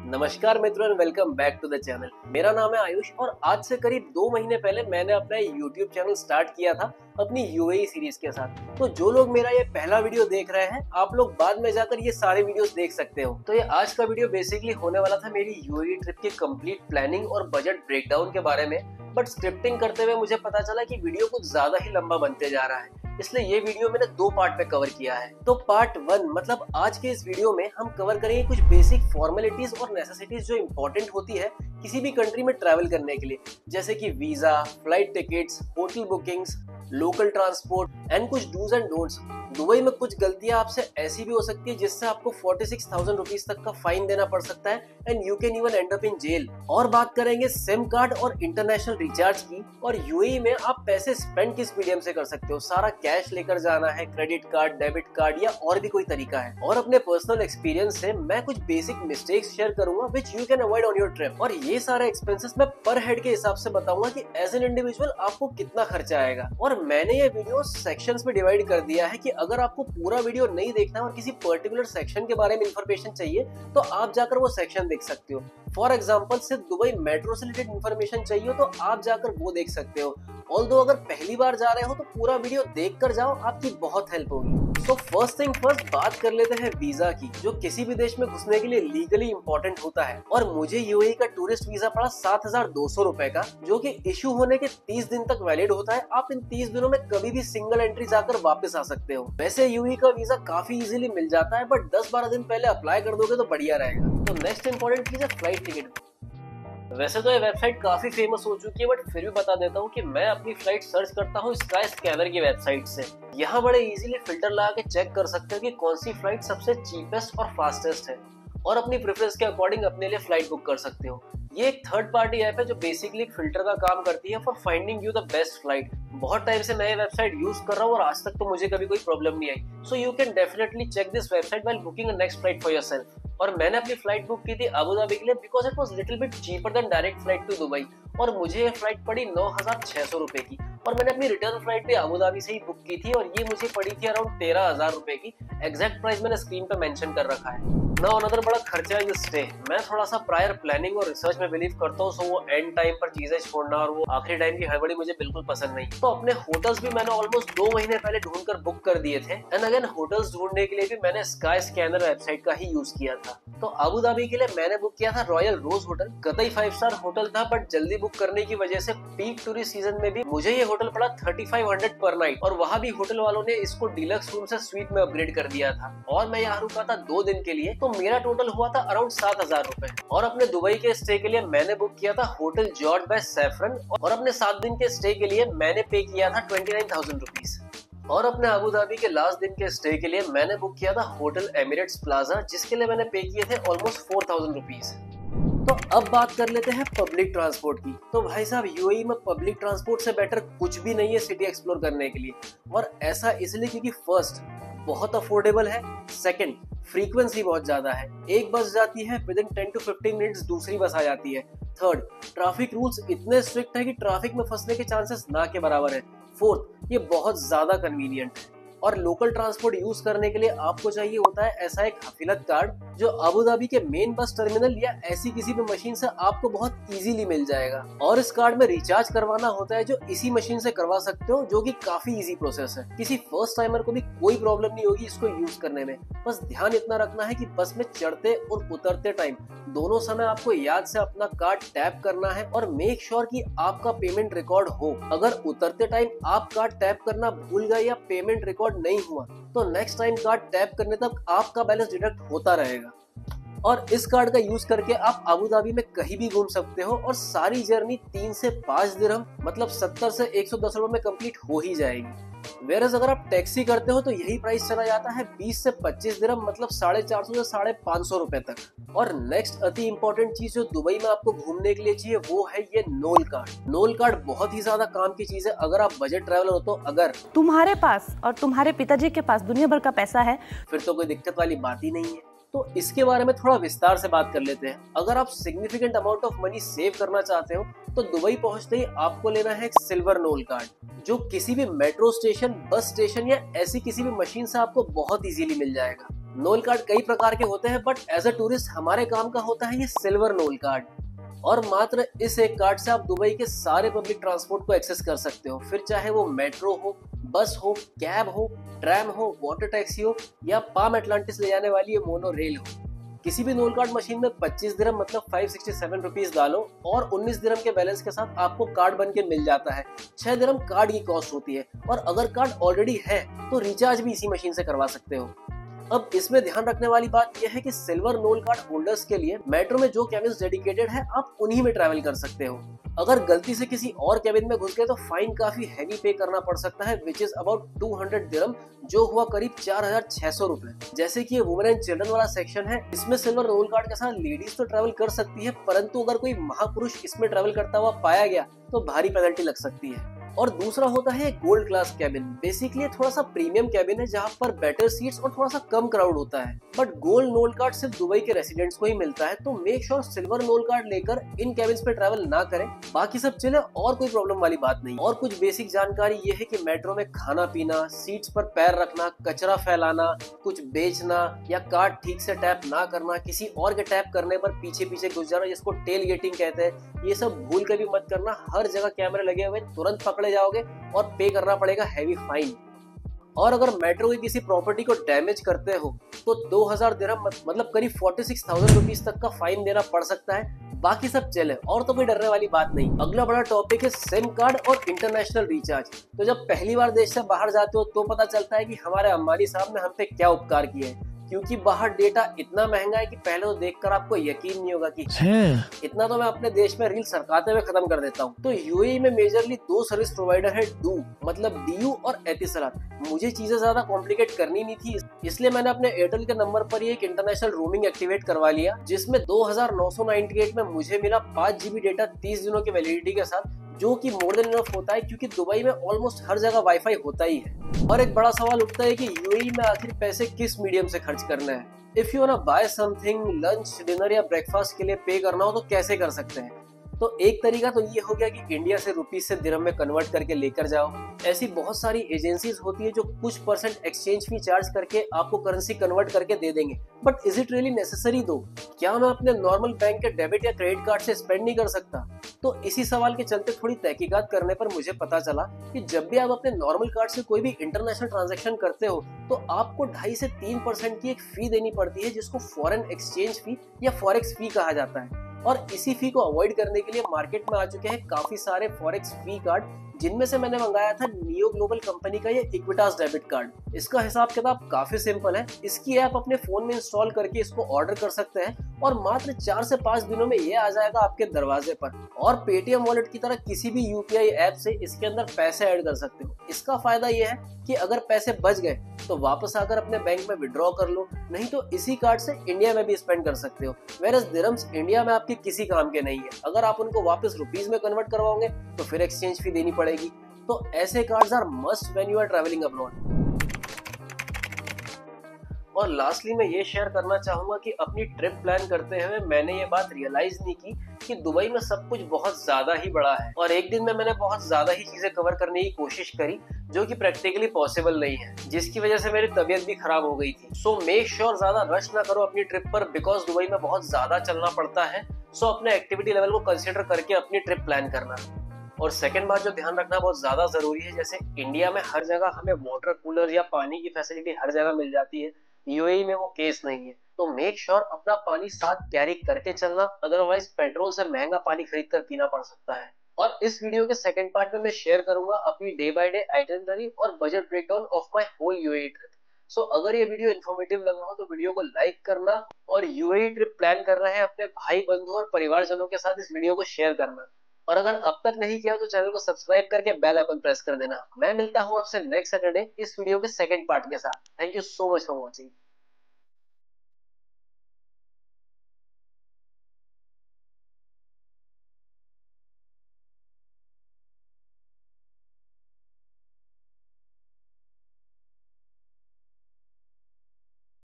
नमस्कार मित्रों and welcome back to the channel. मेरा नाम है आयुष और आज से करीब 2 महीने पहले मैंने अपना YouTube चैनल स्टार्ट किया था अपनी यूएई सीरीज के साथ। तो जो लोग मेरा ये पहला वीडियो देख रहे हैं, आप लोग बाद में जाकर ये सारे वीडियोस देख सकते हो। तो ये आज का वीडियो बेसिकली होने वाला था मेरी यूएई ट्रिप की कंप्लीट प्लानिंग और बजट ब्रेकडाउन के बारे में, बट स्क्रिप्टिंग करते हुए मुझे पता चला कि वीडियो कुछ ज्यादा ही लंबा बनते जा रहा है, इसलिए ये वीडियो मैंने 2 पार्ट में कवर किया है। तो पार्ट 1 मतलब आज के इस वीडियो में हम कवर करेंगे कुछ बेसिक फॉर्मेलिटीज और नेसेसिटीज जो इम्पोर्टेंट होती है किसी भी कंट्री में ट्रैवल करने के लिए, जैसे कि visa, flight tickets, hotel bookings, local transport and कुछ डूज एंड डोंट्स। दुबई में कुछ गलतियां आपसे ऐसी भी हो सकती है जिससे आपको 46,000 रुपीज तक का फाइन देना पड़ सकता है and you can even end up in jail. और बात करेंगे सिम कार्ड और इंटरनेशनल रिचार्ज की, और यूएई में आप पैसे स्पेंड किस मीडियम से कर सकते हो, सारा कैश लेकर जाना है, क्रेडिट कार्ड, डेबिट कार्ड या और भी कोई तरीका है। और अपने पर्सनल एक्सपीरियंस से मैं कुछ बेसिक मिस्टेक्स शेयर करूंगा which you can avoid on your trip, और ये सारे एक्सपेंसेस मैं पर हेड के हिसाब से बताऊंगा कि एज एन इंडिविजुअल आपको कितना खर्चा आएगा। और मैंने ये वीडियो सेक्शंस में डिवाइड कर दिया है कि अगर आपको पूरा वीडियो नहीं देखना और किसी पर्टिकुलर सेक्शन के बारे में इंफॉर्मेशन चाहिए तो आप जाकर वो सेक्शन देख सकते हो। फॉर एग्जाम्पल सिर्फ दुबई मेट्रो से रिलेटेड इन्फॉर्मेशन चाहिए तो आप जाकर वो देख सकते हो। ऑल्दो अगर पहली बार जा रहे हो तो पूरा वीडियो देख कर जाओ, आपकी बहुत हेल्प होगी। तो फर्स्ट थिंग फर्स्ट बात कर लेते हैं वीजा की, जो किसी भी देश में घुसने के लिए लीगली इंपॉर्टेंट होता है। और मुझे यूएई का टूरिस्ट वीजा पड़ा 7,200 रुपए का, जो कि इशू होने के 30 दिन तक वैलिड होता है। आप इन 30 दिनों में कभी भी सिंगल एंट्री जाकर वापस आ सकते हो। वैसे यूएई का वीजा काफी इजीली मिल जाता है, बट 10-12 दिन पहले अप्लाई कर दोगे तो बढ़िया रहेगा। तो नेक्स्ट इंपॉर्टेंट चीज है फ्लाइट टिकट। वैसे तो ये वेबसाइट काफी फेमस हो चुकी है, बट फिर भी बता देता हूँ कि मैं अपनी फ्लाइट सर्च करता हूँ स्काई स्कैनर की वेबसाइट से। यहाँ बड़े इजीली फिल्टर लगा के चेक कर सकते हो कि कौन सी फ्लाइट सबसे चीपेस्ट और फास्टेस्ट है, और अपनी प्रेफरेंस के अकॉर्डिंग अपने लिए फ्लाइट बुक कर सकते हो। ये एक थर्ड पार्टी ऐप है जो बेसिकली एक फिल्टर का काम करती है for finding you the best flight. बहुत टाइम से मैं ये वेबसाइट यूज कर रहा हूँ और आज तक तो मुझे कभी कोई प्रॉब्लम नहीं आई। So you can definitely check this website while booking a next flight for yourself. और मैंने अपनी फ्लाइट बुक की थी अबू धाबी के लिए because it was little bit cheaper than direct flight to Dubai, और मुझे ये फ्लाइट पड़ी 9,600 रुपए की। और मैंने अपनी रिटर्न फ्लाइट भी अबू धाबी से ही बुक की थी और ये मुझे पड़ी थी अराउंड 13,000 रुपए की। एग्जैक्ट प्राइस मैंने स्क्रीन पे मेंशन कर रखा है। नाउ अनदर बड़ा खर्चा है स्टे। मैं थोड़ा सा प्रायर प्लानिंग और रिसर्च में बिलीव करता हूँ, सो वो एंड टाइम पर चीजें छोड़ना और वो आखिरी टाइम की हड़बड़ी मुझे बिल्कुल पसंद नहीं। तो अपने होटल्स भी मैंने ऑलमोस्ट 2 महीने पहले ढूंढकर बुक कर दिए थे, एंड अगेन होटल्स ढूंढने के लिए भी मैंने स्काई स्कैनर वेबसाइट का ही यूज किया था। तो अबू धाबी के लिए मैंने बुक किया था रॉयल रोज होटल। कतई 5 स्टार होटल था, बट जल्दी बुक करने की वजह से पीक टूरिस्ट सीजन में भी मुझे ये होटल पड़ा 3500 पर नाइट, और वहाँ भी होटल वालों ने इसको डीलक्स रूम से स्वीट में अपग्रेड कर दिया था। और मैं यहाँ रुका था 2 दिन के लिए, तो मेरा टोटल हुआ था अराउंड 7,000 रुपए। और अपने दुबई के स्टे के लिए मैंने बुक किया था होटल जॉर्ज बाय सैफरन, और अपने 7 दिन के स्टे के लिए मैंने पे किया था 29,000 रुपीज। और अपने अबू धाबी के लास्ट दिन के स्टे के लिए मैंने बुक किया था होटल एमिरेट्स प्लाजा, जिसके लिए मैंने पे किए थे ऑलमोस्ट 4,000 रुपीज। तो अब बात कर लेते हैं पब्लिक ट्रांसपोर्ट की। तो भाई साहब यूएई में पब्लिक ट्रांसपोर्ट से बेटर कुछ भी नहीं है सिटी एक्सप्लोर करने के लिए, और ऐसा इसलिए क्योंकि फर्स्ट बहुत अफोर्डेबल है, सेकंड फ्रीक्वेंसी बहुत ज्यादा है, एक बस जाती है विद इन 10 to 15 मिनट्स दूसरी बस आ जाती है, थर्ड ट्रैफिक रूल्स इतने स्ट्रिक्ट है कि ट्रैफिक में फंसने के चांसेस ना के बराबर है, फोर्थ ये बहुत ज्यादा कन्वीनियंट है, और लोकल ट्रांसपोर्ट यूज करने के लिए आपको चाहिए होता है ऐसा एक हफीलत कार्ड जो अबू धाबी के मेन बस टर्मिनल या ऐसी किसी भी मशीन से आपको बहुत इजीली मिल जाएगा। और इस कार्ड में रिचार्ज करवाना होता है जो इसी मशीन से करवा सकते हो, जो कि काफी इजी प्रोसेस है। किसी फर्स्ट टाइमर को भी कोई प्रॉब्लम नहीं होगी इसको यूज करने में। बस ध्यान इतना रखना है कि बस में चढ़ते और उतरते टाइम दोनों समय आपको याद से अपना कार्ड टैप करना है, और मेक श्योर कि आपका पेमेंट रिकॉर्ड हो। अगर उतरते टाइम आप कार्ड टैप करना भूल गए या पेमेंट रिकॉर्ड नहीं हुआ तो नेक्स्ट टाइम कार्ड टैप करने तक आपका बैलेंस डिडक्ट होता रहेगा। और इस कार्ड का यूज करके आप अबू धाबी में कहीं भी घूम सकते हो, और सारी जर्नी 3 से 5 दिरहम मतलब 70 से 110 रुपए में कंप्लीट हो ही जाएगी। वेरस अगर आप टैक्सी करते हो तो यही प्राइस चला जाता है 20 से 25 दिरहम मतलब 450 से 550 रुपए तक। और नेक्स्ट अति इंपॉर्टेंट चीज जो दुबई में आपको घूमने के लिए चाहिए वो है ये नोल कार्ड। नोल कार्ड बहुत ही ज्यादा काम की चीज है अगर आप बजट ट्रैवलर हो। तो अगर तुम्हारे पास और तुम्हारे पिताजी के पास दुनिया भर का पैसा है फिर तो कोई दिक्कत वाली बात ही नहीं है। तो इसके बारे में थोड़ा विस्तार से बात कर लेते हैं। अगर आप significant amount of money save करना चाहते हो तो दुबई पहुंचते ही आपको लेना है एक सिल्वर नोल कार्ड, जो किसी भी मेट्रो स्टेशन, बस स्टेशन या ऐसी किसी भी मशीन से आपको बहुत इजीली मिल जाएगा। नोल कार्ड कई प्रकार के होते हैं, बट एज अ टूरिस्ट हमारे काम का होता है ये सिल्वर नोल कार्ड। और मात्र इस एक कार्ड से आप दुबई के सारे पब्लिक ट्रांसपोर्ट को एक्सेस कर सकते हो, फिर चाहे वो मेट्रो हो, बस हो, कैब हो, ट्रैम हो, वाटर टैक्सी हो या पाम एटलांटिस ले जाने वाली ये मोनो रेल हो। किसी भी नोल कार्ड मशीन में 25 दिरहम मतलब 567 रुपीज डालो और 19 दिरहम के बैलेंस के साथ आपको कार्ड बन के मिल जाता है। 6 दिरहम कार्ड की कॉस्ट होती है, और अगर कार्ड ऑलरेडी है तो रिचार्ज भी इसी मशीन से करवा सकते हो। अब इसमें ध्यान रखने वाली बात यह है कि सिल्वर नोल कार्ड होल्डर्स के लिए मेट्रो में जो केबिन्स डेडिकेटेड है आप उन्हीं में ट्रैवल कर सकते हो। अगर गलती से किसी और केबिन में घुस गए तो फाइन काफी हैवी पे करना पड़ सकता है, विच इज अबाउट 200 दिरहम, जो हुआ करीब 4600 रुपए। जैसे कि ये वुमेन एंड चिल्ड्रन वाला सेक्शन है, इसमें सिल्वर नोल कार्ड के साथ लेडीज तो ट्रैवल कर सकती है, परंतु अगर कोई महापुरुष इसमें ट्रैवल करता हुआ पाया गया तो भारी पेनल्टी लग सकती है। और दूसरा होता है गोल्ड क्लास कैबिन। बेसिकली थोड़ा सा प्रीमियम कैबिन है जहाँ पर बेटर सीट्स और थोड़ा सा कम क्राउड होता है, बट गोल्ड नोल कार्ड सिर्फ दुबई के रेसिडेंट्स को ही मिलता है, तो make sure silver Nol card लेकर इन कैबिन्स पे ट्रैवल ना करें। बाकी सब चले और कोई प्रॉब्लम वाली बात नहीं। और कुछ बेसिक जानकारी ये है कि मेट्रो में खाना पीना, सीट्स पर पैर रखना, कचरा फैलाना, कुछ बेचना या कार्ड ठीक से टैप ना करना, किसी और के टैप करने पर पीछे पीछे घुस जाना जिसको टेल गेटिंग कहते हैं, ये सब भूल के भी मत करना। हर जगह कैमरे लगे हुए, तुरंत पकड़े जाओगे और पे करना पड़ेगा हैवी फाइन। और अगर मेट्रो की किसी प्रॉपर्टी को डैमेज करते हो तो 2000 दिरहम मतलब करीब 46,000 रुपीज तक का फाइन देना पड़ सकता है। बाकी सब चले और तो कोई डरने वाली बात नहीं। अगला बड़ा टॉपिक है सिम कार्ड और इंटरनेशनल रिचार्ज। तो जब पहली बार देश से बाहर जाते हो तो पता चलता है कि हमारे अंबानी साहब ने हम पे क्या उपकार किए हैं, क्योंकि बाहर डेटा इतना महंगा है कि पहले तो देखकर आपको यकीन नहीं होगा कि इतना तो मैं अपने देश में रील सरकाते हुए खत्म कर देता हूँ। तो यूएई में मेजरली दो सर्विस प्रोवाइडर है, डू मतलब डीयू और एतिसलात। मुझे चीजें ज्यादा कॉम्प्लिकेट करनी नहीं थी, इसलिए मैंने अपने एयरटेल के नंबर पर ही एक इंटरनेशनल रोमिंग एक्टिवेट करवा लिया, जिसमें 2998 में मुझे मिला 5 GB डेटा 30 दिनों की वैलिडिटी के साथ, जो कि मोर देन इनफ होता है क्योंकि दुबई में ऑलमोस्ट हर जगह वाईफाई होता ही है। और एक बड़ा सवाल उठता है कि यूएई में आखिर पैसे किस मीडियम से खर्च करना है। If you want to buy something, lunch, dinner या ब्रेकफास्ट के लिए पे करना हो तो कैसे कर सकते हैं। तो एक तरीका तो ये हो गया कि इंडिया से रुपीज से दिरहम में कन्वर्ट करके लेकर जाओ। ऐसी बहुत सारी एजेंसीज होती है जो कुछ % एक्सचेंज फी चार्ज करके आपको करेंसी कन्वर्ट करके दे देंगे, but is it really necessary दो? क्या मैं अपने नॉर्मल बैंक के डेबिट या क्रेडिट कार्ड से स्पेंड नहीं कर सकता? तो इसी सवाल के चलते थोड़ी तहकीकात करने पर मुझे पता चला कि जब भी आप अपने नॉर्मल कार्ड से कोई भी इंटरनेशनल ट्रांजैक्शन करते हो तो आपको 2.5 से 3% की एक फी देनी पड़ती है, जिसको फॉरेन एक्सचेंज फी या फॉरेक्स फी कहा जाता है। और इसी फी को अवॉइड करने के लिए मार्केट में आ चुके हैं काफी सारे फॉरेक्स फी कार्ड, जिनमें से मैंने मंगाया था नियो ग्लोबल कंपनी का ये इक्विटास डेबिट कार्ड। इसका हिसाब किताब काफी सिंपल है। इसकी ऐप अपने फोन में इंस्टॉल करके इसको ऑर्डर कर सकते हैं और मात्र 4 से 5 दिनों में ये आ जाएगा आपके दरवाजे पर। और पेटीएम वॉलेट की तरह किसी भी यूपीआई ऐप से इसके अंदर पैसे ऐड कर सकते हो। इसका फायदा ये है कि अगर पैसे बच गए तो वापस आकर अपने बैंक में विड्रॉ कर लो, नहीं तो इसी कार्ड से इंडिया में भी स्पेंड कर सकते हो। वेयरएज दिरहम्स इंडिया में आपके किसी काम के नहीं है। अगर आप उनको वापस रुपीज में कन्वर्ट करवाओगे तो फिर एक्सचेंज फी देनी पड़ेगी। तो ऐसे cards are must when you are travelling abroad. और लास्टली मैं ये शेयर करना चाहूंगा कि अपनी ट्रिप प्लान करते हुए मैंने ये बात रियलाइज नहीं की कि दुबई में सब कुछ बहुत ज्यादा ही बड़ा है और एक दिन में मैंने बहुत ज्यादा ही चीजें कवर करने की कोशिश करी, जो कि प्रैक्टिकली पॉसिबल नहीं है, जिसकी वजह से मेरी तबीयत भी खराब हो गई थी। सो मेक श्योर ज्यादा रश ना करो अपनी ट्रिप पर, बिकॉज दुबई में बहुत ज्यादा चलना पड़ता है। सो अपने एक्टिविटी लेवल को कंसिडर करके अपनी ट्रिप प्लान करना। और सेकंड बात जो ध्यान रखना बहुत ज्यादा जरूरी है, जैसे इंडिया में हर जगह हमें वाटर कूलर या पानी की फैसिलिटी हर जगह मिल जाती है, यूएई में वो केस नहीं है। तो मेक श्योर अपना पानी साथ कैरी करके चलना, अदरवाइज पेट्रोल से महंगा पानी खरीद कर पीना पड़ सकता है। और इस वीडियो के सेकंड पार्ट में मैं शेयर करूंगा अपनी डे बाय डे आइटिनरी और budget breakdown of my whole UAE trip. So अगर ये वीडियो इन्फॉर्मेटिव लगा हो तो वीडियो को लाइक करना, और यूएई ट्रिप प्लान कर रहे हैं अपने भाई बंधु और परिवारजनों के साथ इस वीडियो को शेयर करना। और अगर अब तक नहीं किया तो चैनल को सब्सक्राइब करके बेल आइकन प्रेस कर देना। मैं मिलता हूँ आपसे नेक्स्ट सैटरडे इस वीडियो के सेकंड पार्ट के साथ। Thank you so much for watching.